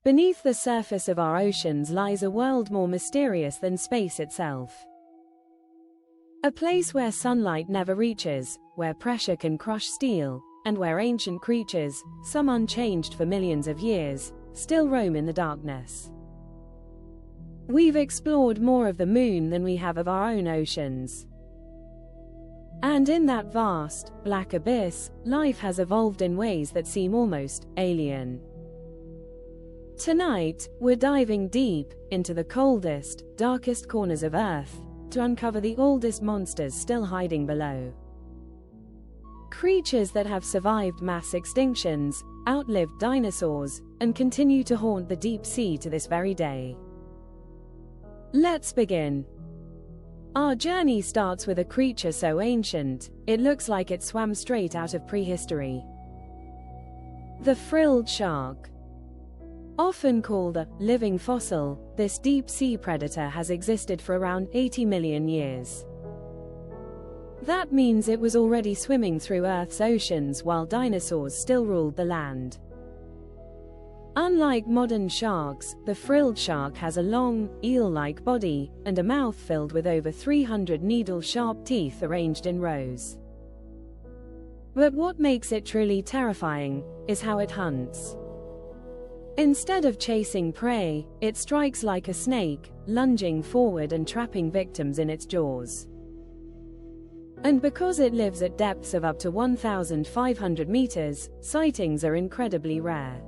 Beneath the surface of our oceans lies a world more mysterious than space itself. A place where sunlight never reaches, where pressure can crush steel, and where ancient creatures, some unchanged for millions of years, still roam in the darkness. We've explored more of the moon than we have of our own oceans. And in that vast, black abyss, life has evolved in ways that seem almost alien. Tonight, we're diving deep into the coldest, darkest corners of Earth to uncover the oldest monsters still hiding below. Creatures that have survived mass extinctions, outlived dinosaurs, and continue to haunt the deep sea to this very day. Let's begin. Our journey starts with a creature so ancient, it looks like it swam straight out of prehistory. The frilled shark. Often called a living fossil, this deep-sea predator has existed for around 80 million years. That means it was already swimming through Earth's oceans while dinosaurs still ruled the land. Unlike modern sharks, the frilled shark has a long, eel-like body, and a mouth filled with over 300 needle-sharp teeth arranged in rows. But what makes it truly terrifying is how it hunts. Instead of chasing prey, it strikes like a snake, lunging forward and trapping victims in its jaws. And because it lives at depths of up to 1,500 meters, sightings are incredibly rare.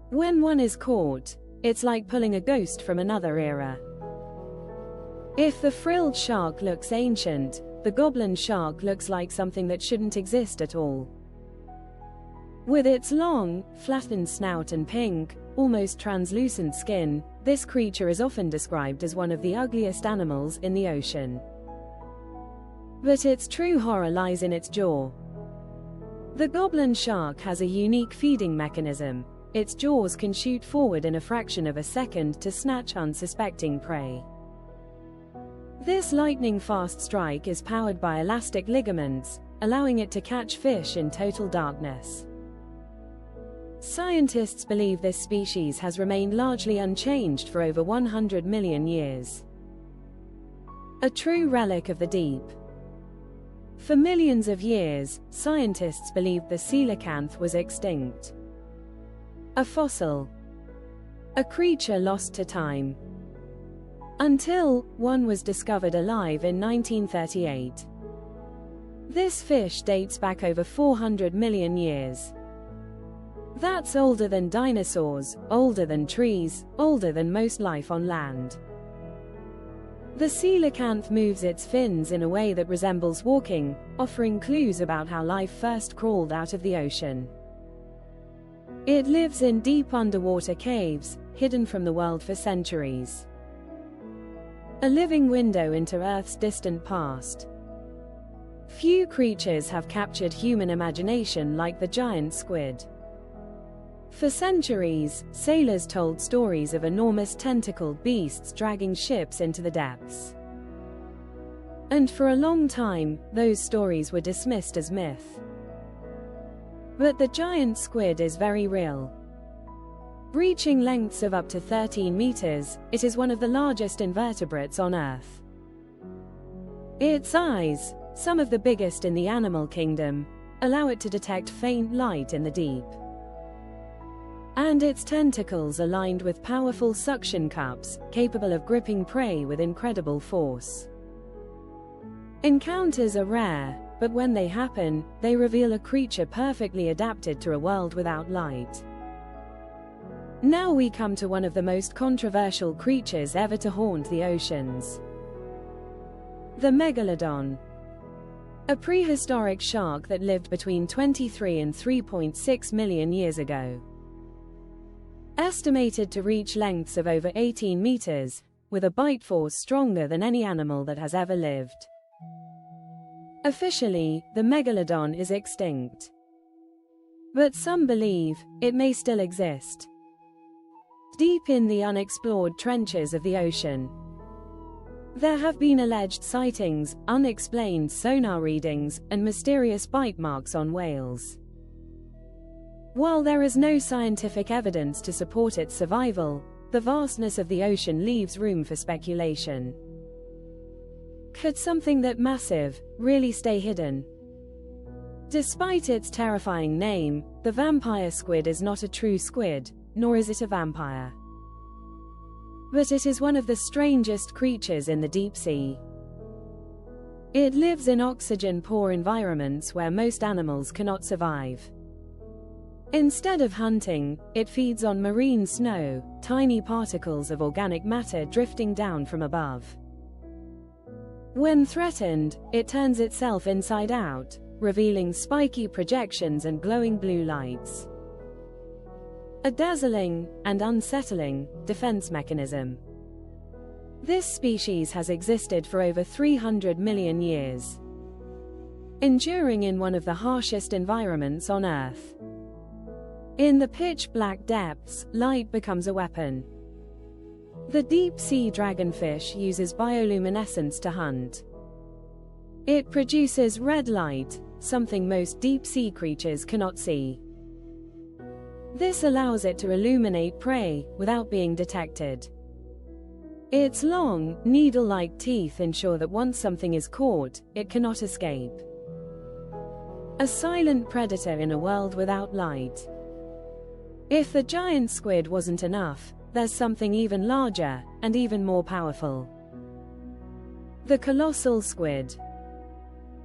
When one is caught, it's like pulling a ghost from another era. If the frilled shark looks ancient, the goblin shark looks like something that shouldn't exist at all. With its long, flattened snout and pink, almost translucent skin, this creature is often described as one of the ugliest animals in the ocean. But its true horror lies in its jaw. The goblin shark has a unique feeding mechanism. Its jaws can shoot forward in a fraction of a second to snatch unsuspecting prey. This lightning-fast strike is powered by elastic ligaments, allowing it to catch fish in total darkness. Scientists believe this species has remained largely unchanged for over 100 million years. A true relic of the deep. For millions of years, scientists believed the coelacanth was extinct. A fossil. A creature lost to time. Until one was discovered alive in 1938. This fish dates back over 400 million years. That's older than dinosaurs, older than trees, older than most life on land. The coelacanth moves its fins in a way that resembles walking, offering clues about how life first crawled out of the ocean. It lives in deep underwater caves, hidden from the world for centuries. A living window into Earth's distant past. Few creatures have captured human imagination like the giant squid. For centuries, sailors told stories of enormous tentacled beasts dragging ships into the depths. And for a long time, those stories were dismissed as myth. But the giant squid is very real. Reaching lengths of up to 13 meters, it is one of the largest invertebrates on Earth. Its eyes, some of the biggest in the animal kingdom, allow it to detect faint light in the deep. And its tentacles are lined with powerful suction cups, capable of gripping prey with incredible force. Encounters are rare, but when they happen, they reveal a creature perfectly adapted to a world without light. Now we come to one of the most controversial creatures ever to haunt the oceans. The Megalodon. A prehistoric shark that lived between 23 and 3.6 million years ago. Estimated to reach lengths of over 18 meters, with a bite force stronger than any animal that has ever lived. Officially, the Megalodon is extinct. But some believe it may still exist. Deep in the unexplored trenches of the ocean, there have been alleged sightings, unexplained sonar readings, and mysterious bite marks on whales. While there is no scientific evidence to support its survival, the vastness of the ocean leaves room for speculation. Could something that massive really stay hidden? Despite its terrifying name, the vampire squid is not a true squid, nor is it a vampire. But it is one of the strangest creatures in the deep sea. It lives in oxygen-poor environments where most animals cannot survive. Instead of hunting, it feeds on marine snow, tiny particles of organic matter drifting down from above. When threatened, it turns itself inside out, revealing spiky projections and glowing blue lights. A dazzling and unsettling defense mechanism. This species has existed for over 300 million years, enduring in one of the harshest environments on Earth. In the pitch-black depths, light becomes a weapon. The deep-sea dragonfish uses bioluminescence to hunt. It produces red light, something most deep-sea creatures cannot see. This allows it to illuminate prey without being detected. Its long, needle-like teeth ensure that once something is caught, it cannot escape. A silent predator in a world without light. If the giant squid wasn't enough, there's something even larger, and even more powerful. The colossal squid.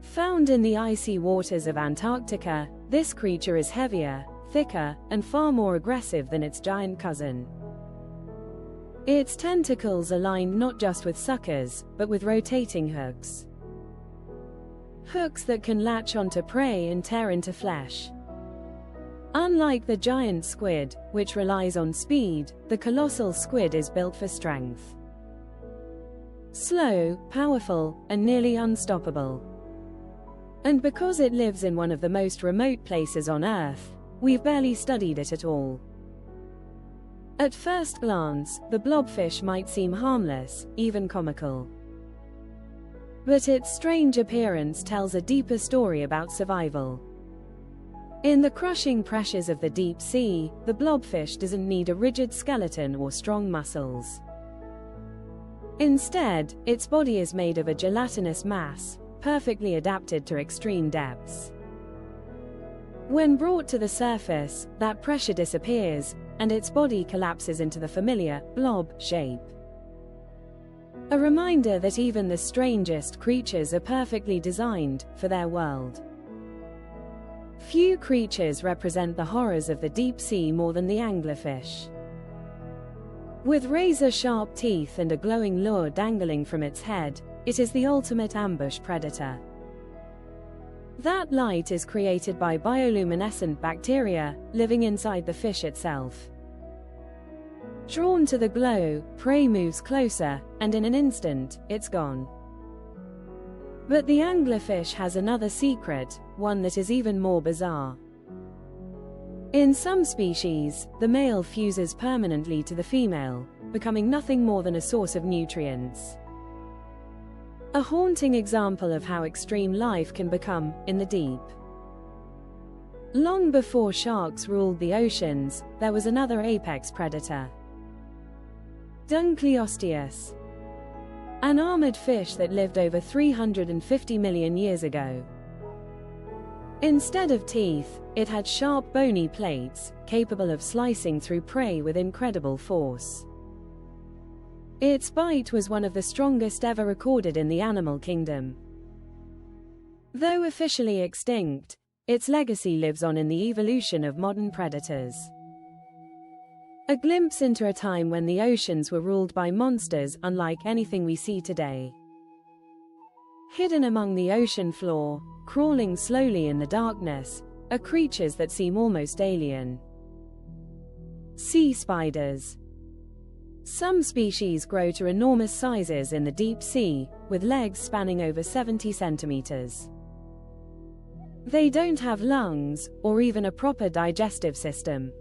Found in the icy waters of Antarctica, this creature is heavier, thicker, and far more aggressive than its giant cousin. Its tentacles are lined not just with suckers, but with rotating hooks. Hooks that can latch onto prey and tear into flesh. Unlike the giant squid, which relies on speed, the colossal squid is built for strength. Slow, powerful, and nearly unstoppable. And because it lives in one of the most remote places on Earth, we've barely studied it at all. At first glance, the blobfish might seem harmless, even comical. But its strange appearance tells a deeper story about survival. In the crushing pressures of the deep sea, the blobfish doesn't need a rigid skeleton or strong muscles. Instead, its body is made of a gelatinous mass, perfectly adapted to extreme depths. When brought to the surface, that pressure disappears, and its body collapses into the familiar, blob shape. A reminder that even the strangest creatures are perfectly designed for their world. Few creatures represent the horrors of the deep sea more than the anglerfish. With razor-sharp teeth and a glowing lure dangling from its head, it is the ultimate ambush predator. That light is created by bioluminescent bacteria, living inside the fish itself. Drawn to the glow, prey moves closer, and in an instant, it's gone. But the anglerfish has another secret, one that is even more bizarre. In some species, the male fuses permanently to the female, becoming nothing more than a source of nutrients. A haunting example of how extreme life can become in the deep. Long before sharks ruled the oceans, there was another apex predator. Dunkleosteus. An armored fish that lived over 350 million years ago. Instead of teeth, it had sharp bony plates, capable of slicing through prey with incredible force. Its bite was one of the strongest ever recorded in the animal kingdom. Though officially extinct, its legacy lives on in the evolution of modern predators. A glimpse into a time when the oceans were ruled by monsters unlike anything we see today. Hidden among the ocean floor, crawling slowly in the darkness, are creatures that seem almost alien. Sea spiders. Some species grow to enormous sizes in the deep sea, with legs spanning over 70 centimeters. They don't have lungs, or even a proper digestive system.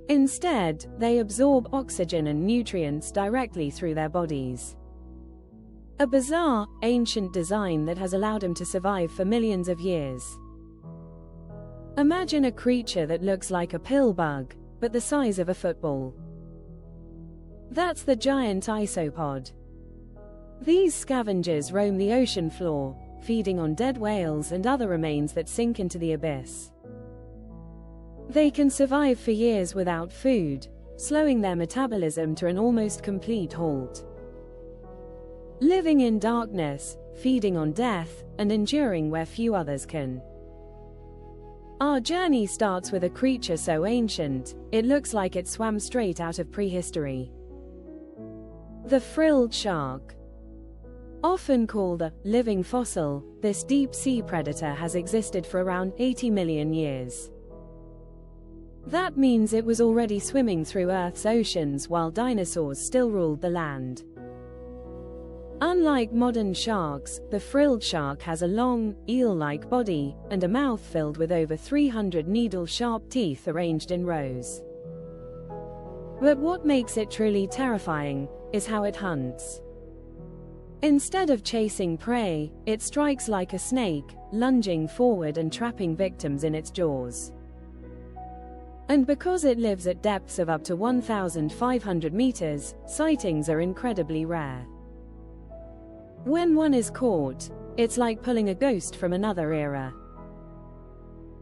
Instead, they absorb oxygen and nutrients directly through their bodies. A bizarre, ancient design that has allowed them to survive for millions of years. Imagine a creature that looks like a pill bug, but the size of a football. That's the giant isopod. These scavengers roam the ocean floor, feeding on dead whales and other remains that sink into the abyss. They can survive for years without food, slowing their metabolism to an almost complete halt. Living in darkness, feeding on death, and enduring where few others can. Our journey starts with a creature so ancient, it looks like it swam straight out of prehistory. The frilled shark. Often called a living fossil, this deep-sea predator has existed for around 80 million years. That means it was already swimming through Earth's oceans while dinosaurs still ruled the land. Unlike modern sharks, the frilled shark has a long, eel-like body, and a mouth filled with over 300 needle-sharp teeth arranged in rows. But what makes it truly terrifying is how it hunts. Instead of chasing prey, it strikes like a snake, lunging forward and trapping victims in its jaws. And because it lives at depths of up to 1,500 meters, sightings are incredibly rare. When one is caught, it's like pulling a ghost from another era.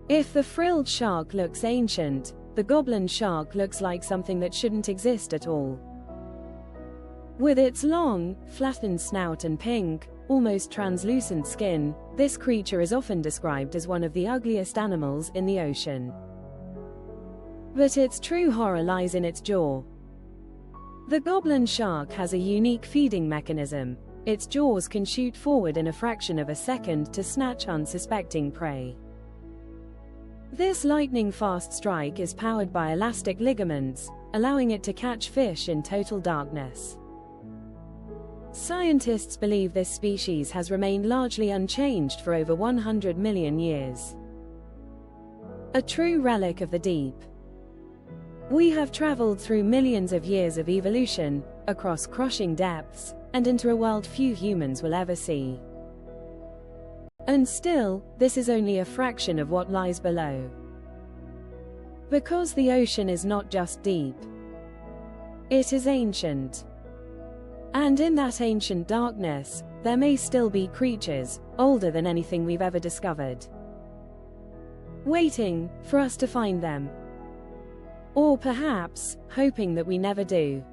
If the frilled shark looks ancient, the goblin shark looks like something that shouldn't exist at all. With its long, flattened snout and pink, almost translucent skin, this creature is often described as one of the ugliest animals in the ocean. But its true horror lies in its jaw. The goblin shark has a unique feeding mechanism. Its jaws can shoot forward in a fraction of a second to snatch unsuspecting prey. This lightning-fast strike is powered by elastic ligaments, allowing it to catch fish in total darkness. Scientists believe this species has remained largely unchanged for over 100 million years. A true relic of the deep. We have traveled through millions of years of evolution, across crushing depths, and into a world few humans will ever see. And still, this is only a fraction of what lies below. Because the ocean is not just deep. It is ancient. And in that ancient darkness, there may still be creatures, older than anything we've ever discovered, waiting for us to find them. Or perhaps, hoping that we never do.